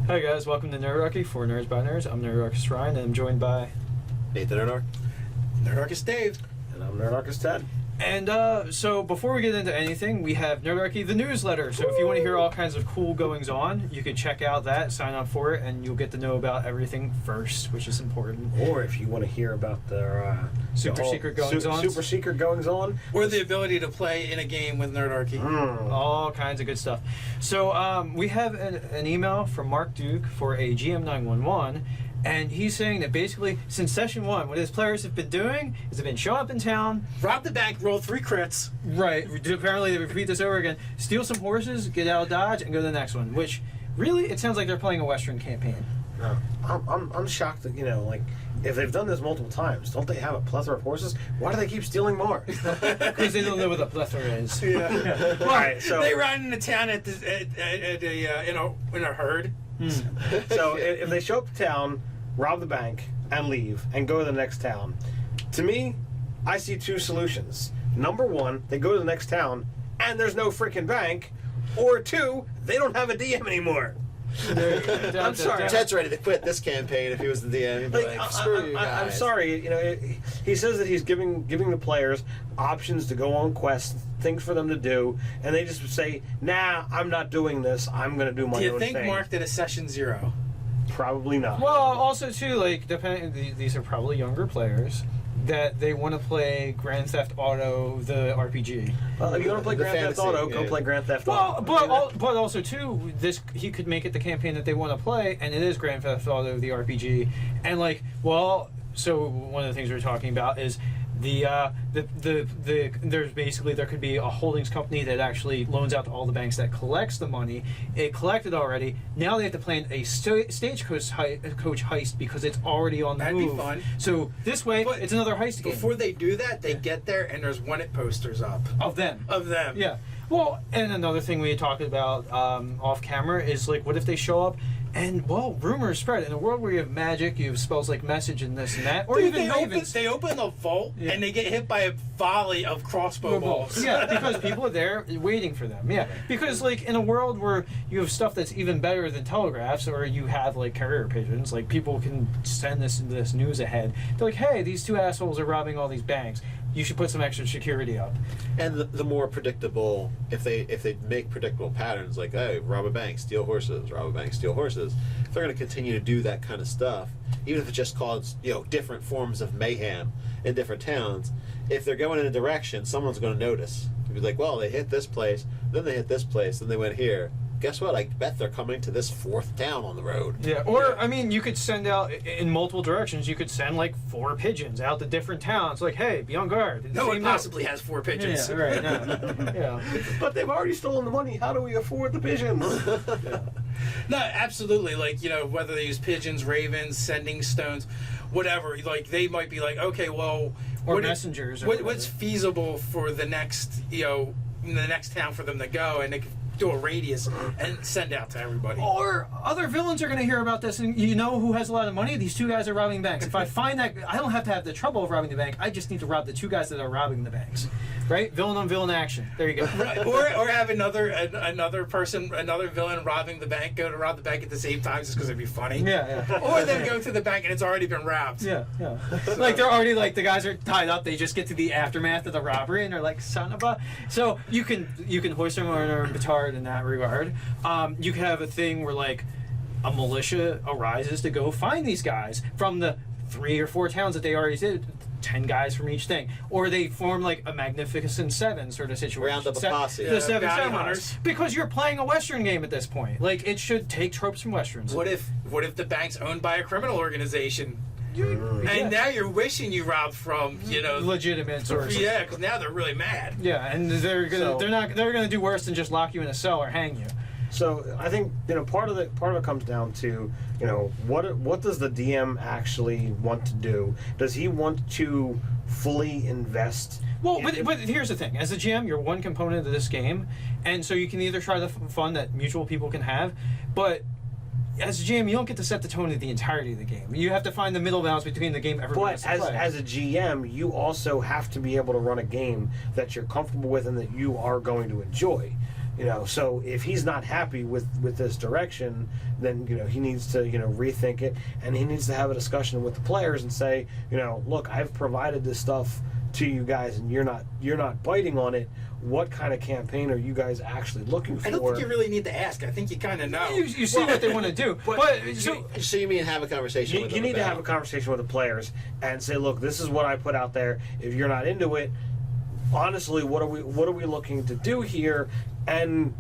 Hi guys, welcome to Nerdarchy for Nerds by Nerds. I'm Nerdarchist Ryan, and I'm joined by Nathan Nerdarch. Nerdarchist Dave. And I'm Nerdarchist Ted. And so before we get into anything, we have Nerdarchy the newsletter. So if you want to hear all kinds of cool goings on, you can check out that, sign up for it, and you'll get to know about everything first, which is important. Or if you want to hear about their Super secret goings on. Super secret goings on. Or the ability to play in a game with Nerdarchy. All kinds of good stuff. So we have an email from Mark Duke for a GM 911. And he's saying that basically, since session 1, what his players have been doing is they've been showing up in town, Rob the bank, roll 3 crits. right, apparently they repeat this over again, steal some horses, get out of Dodge, and go to the next one, which, really, it sounds like they're playing a Western campaign. I'm shocked that, like, if they've done this multiple times, don't they have a plethora of horses? Why do they keep stealing more? Because they don't know what a plethora is. Yeah. All right, so They ride into town in a herd. so if they show up to town, rob the bank, and leave, and go to the next town, to me, I see 2 solutions. Number 1, they go to the next town, and there's no freaking bank. Or 2, they don't have a DM anymore. I'm sorry. Ted's ready to quit this campaign if he was the DM. He'd be like, screw you guys. I'm sorry. He says that he's giving the players options to go on quests, things for them to do, and they just say, "Nah, I'm not doing this. I'm going to do my own thing." Do you think Mark did a session 0? Probably not. Well, also, too, like, these are probably younger players that they want to play Grand Theft Auto, the RPG. Well, if you want to play The Grand Theft fantasy, Auto, go yeah. play Grand Theft Well, Auto. but also too, he could make it the campaign that they want to play, and it is Grand Theft Auto the RPG, and like, well, so one of the things we're talking about is there's basically there could be a holdings company that actually loans out to all the banks that collects the money. It collected already. Now they have to plan a stagecoach heist because it's already on the That'd move. be fun. So this way, But it's another heist game Before they do that, they get there and there's one-hit posters up. of them. Of them. Yeah. Well, and another thing we had talked about off camera is like, what if they show up and, well, rumors spread. In a world where you have magic, you have spells like message and this and that, or Dude, even ravens. they open the vault Yeah. and they get hit by a volley of crossbow balls. Yeah, because people are there waiting for them. Yeah, because like in a world where you have stuff that's even better than telegraphs, or you have like carrier pigeons, like people can send this news ahead. They're like, hey, these 2 assholes are robbing all these banks. You should put some extra security up. And the more predictable, if they make predictable patterns, like, hey, rob a bank, steal horses, rob a bank, steal horses, if they're going to continue to do that kind of stuff, even if it just calls, different forms of mayhem in different towns, if they're going in a direction, someone's going to notice. You'd be like, well, they hit this place, then they hit this place, then they went here. Guess what? I bet they're coming to this 4th town on the road. Yeah, or, I mean, you could send out in multiple directions. You could send, like, 4 pigeons out to different towns. Like, hey, be on guard. No one possibly has 4 pigeons. Yeah, right, no. Yeah. But they've already stolen the money. How do we afford the pigeons? Yeah. No, absolutely. Like, whether they use pigeons, ravens, sending stones, whatever. Like, they might be like, okay, well, Or messengers. Or what's feasible for the next, in the next town for them to go, and they can do a radius and send out to everybody. Or other villains are going to hear about this, and who has a lot of money? These 2 guys are robbing banks. If I find that, I don't have to have the trouble of robbing the bank. I just need to rob the 2 guys that are robbing the banks. Right? Villain on villain action. There you go. Right. Or have another villain robbing the bank go to rob the bank at the same time just because it'd be funny. Yeah, yeah. Or them go to the bank and it's already been robbed. Yeah, yeah. Like they're already the guys are tied up. They just get to the aftermath of the robbery and they're like, son of a. So you can hoist them on a petard in that regard. You can have a thing where like a militia arises to go find these guys from the 3 or 4 towns that they already did. 10 guys from each thing, or they form like a Magnificent Seven sort of situation. Round up a posse. The 7 bounty samurais. hunters. Because you're playing a Western game at this point. Like it should take tropes from Westerns. What if the bank's owned by a criminal organization? And now you're wishing you robbed from, legitimate sources? Yeah, because now they're really mad. Yeah, and they're gonna do worse than just lock you in a cell or hang you. So I think part of it comes down to what does the DM actually want to do? Does he want to fully invest? Well, but here's the thing: as a GM, you're one component of this game, and so you can either try the fun that mutual people can have, but as a GM, you don't get to set the tone of the entirety of the game. You have to find the middle balance between the game everyone has But to play. as a GM, you also have to be able to run a game that you're comfortable with and that you are going to enjoy. So if he's not happy with this direction, then he needs to rethink it, and he needs to have a discussion with the players and say, look, I've provided this stuff to you guys, and you're not biting on it. What kind of campaign are you guys actually looking for? I don't think you really need to ask. I think you kind of know. You see what they want to do. But so you mean have a conversation with them? You need to about have a conversation with the players and say, look, this is what I put out there. If you're not into it, honestly, what are we looking to do here? And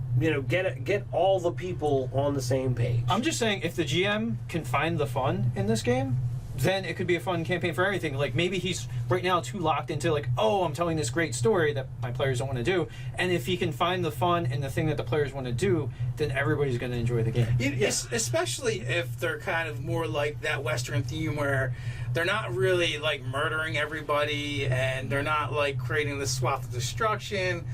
get all the people on the same page. I'm just saying, if the GM can find the fun in this game, then it could be a fun campaign for everything. Like, maybe he's right now too locked into, like, oh, I'm telling this great story that my players don't want to do. And if he can find the fun in the thing that the players want to do, then everybody's going to enjoy the game. Yes, especially if they're kind of more like that Western theme where they're not really, like, murdering everybody, and they're not, like, creating this swath of destruction,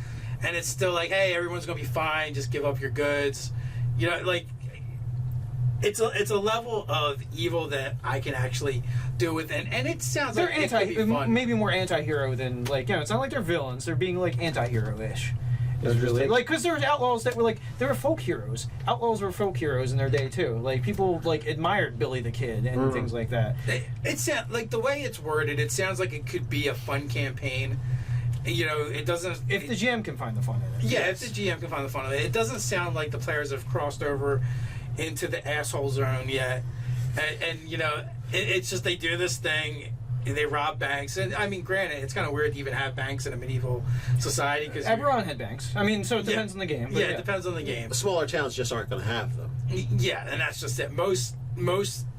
and it's still like, hey, everyone's going to be fine, just give up your goods. Like, it's a level of evil that I can actually do with it, and it sounds They're like it could be fun. maybe more anti-hero than, like, it's not like they're villains. They're being, like, anti-hero-ish. It's really like, because there were outlaws that were, like, they were folk heroes. Outlaws were folk heroes in their day too. Like, people, like, admired Billy the Kid and things like that. It sounds like, the way it's worded, it sounds like it could be a fun campaign. It doesn't. If the GM can find the fun in it. Yeah, if the GM can find the fun of it. It doesn't sound like the players have crossed over into the asshole zone yet. And it's just they do this thing, and they rob banks. And, I mean, granted, it's kind of weird to even have banks in a medieval society. Cause Eberron had banks. I mean, so it depends on the game. But yeah, it depends on the game. The smaller towns just aren't going to have them. Yeah, and that's just it. Most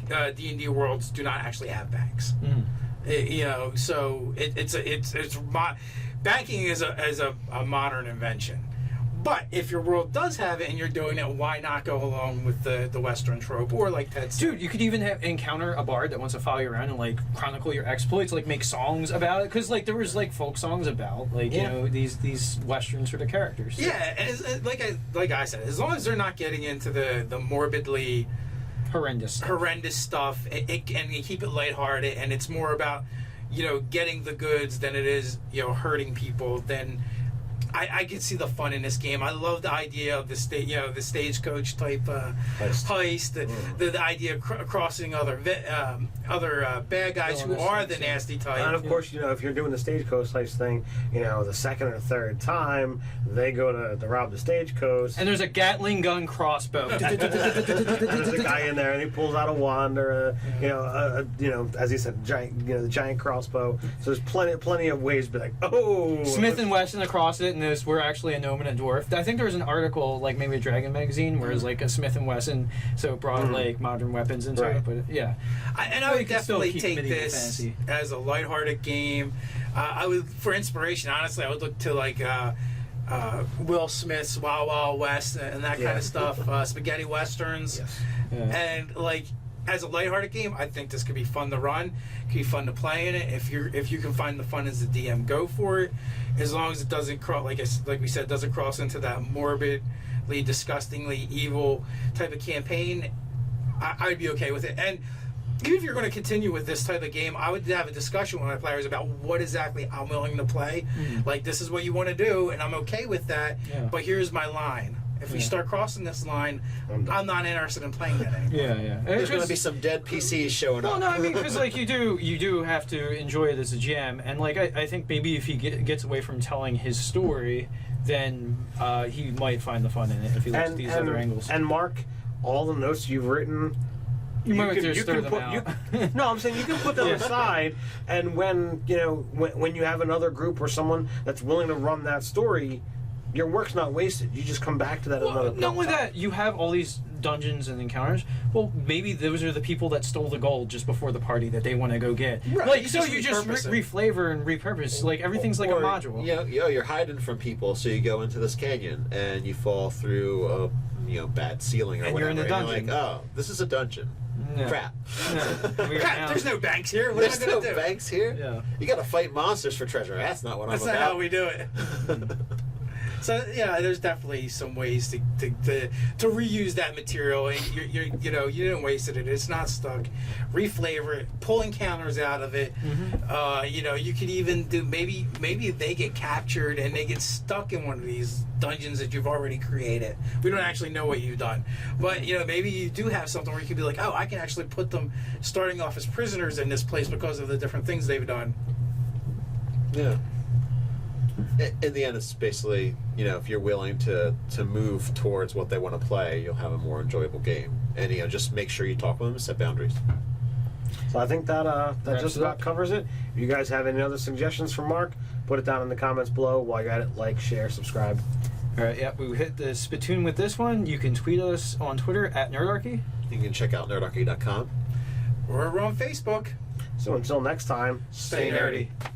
D&D worlds do not actually have banks. So banking is a modern invention. But if your world does have it and you're doing it, why not go along with the Western trope, or like Ted said? Dude, you could even encounter a bard that wants to follow you around and, like, chronicle your exploits, like, make songs about it. Because, like, there was, like, folk songs about, like, these Western sort of characters. Yeah, and like I said, as long as they're not getting into the morbidly horrendous stuff, and you keep it lighthearted, and it's more about getting the goods than it is hurting people, then I can see the fun in this game. I love the idea of the stagecoach type heist. The idea of crossing other bad guys who are the nasty type. And of course, if you're doing the stagecoach heist thing, the second or third time they go to rob the stagecoach, and there's a Gatling gun crossbow. There's a guy in there, and he pulls out a wand or as he said, the giant crossbow. So there's plenty of ways to be like, oh, Smith and Wesson across it, and we're actually a gnome and a dwarf. I think there was an article, like maybe a Dragon magazine, where it was like a Smith and Wesson, so it brought like modern weapons into it. But yeah, I would definitely take this fantasy as a lighthearted game. I would, for inspiration, honestly, I would look to like Will Smith's Wild Wild West and that kind of stuff, spaghetti westerns, and like. As a lighthearted game, I think this could be fun to run. Could be fun to play in it. If you can find the fun as the DM, go for it. As long as it doesn't cross, like we said, doesn't cross into that morbidly, disgustingly evil type of campaign, I'd be okay with it. And even if you're going to continue with this type of game, I would have a discussion with my players about what exactly I'm willing to play. Like, this is what you want to do, and I'm okay with that. But here's my line. If we start crossing this line, I'm not interested in playing that anymore. There's going to be some dead PCs showing up. Well, no, I mean, because like you do have to enjoy it as a GM, and like I think maybe if he gets away from telling his story, then he might find the fun in it if he looks at these other angles. And Mark, all the notes you've written. You might just throw them out. No, I'm saying you can put them aside, and when you have another group or someone that's willing to run that story, your work's not wasted. You just come back to that another point. Not only that, you have all these dungeons and encounters. Well, maybe those are the people that stole the gold just before the party that they want to go get. Right. Like, so you just reflavor and repurpose. Like, everything's like a module. You're hiding from people, so you go into this canyon and you fall through a bad ceiling or and whatever. You're in the dungeon. And you're like, oh, this is a dungeon. No. Crap. Crap, there's no banks here. What There's am I no gonna do? banks here? Yeah. You gotta fight monsters for treasure. That's not what I'm about. That's not how we do it. So yeah, there's definitely some ways to reuse that material, and you didn't waste it. It's not stuck. Reflavor it, pull encounters out of it. You could even do maybe they get captured and they get stuck in one of these dungeons that you've already created. We don't actually know what you've done, but maybe you do have something where you could be like, oh, I can actually put them starting off as prisoners in this place because of the different things they've done. Yeah. In the end, it's basically, if you're willing to move towards what they want to play, you'll have a more enjoyable game. And, just make sure you talk with them and set boundaries. So I think that just about covers it. If you guys have any other suggestions for Mark, put it down in the comments below. While you're at it, like, share, subscribe. All right, yeah, we hit the spittoon with this one. You can tweet us on Twitter at Nerdarchy. You can check out nerdarchy.com. Or we're on Facebook. So until next time, stay nerdy. nerdy.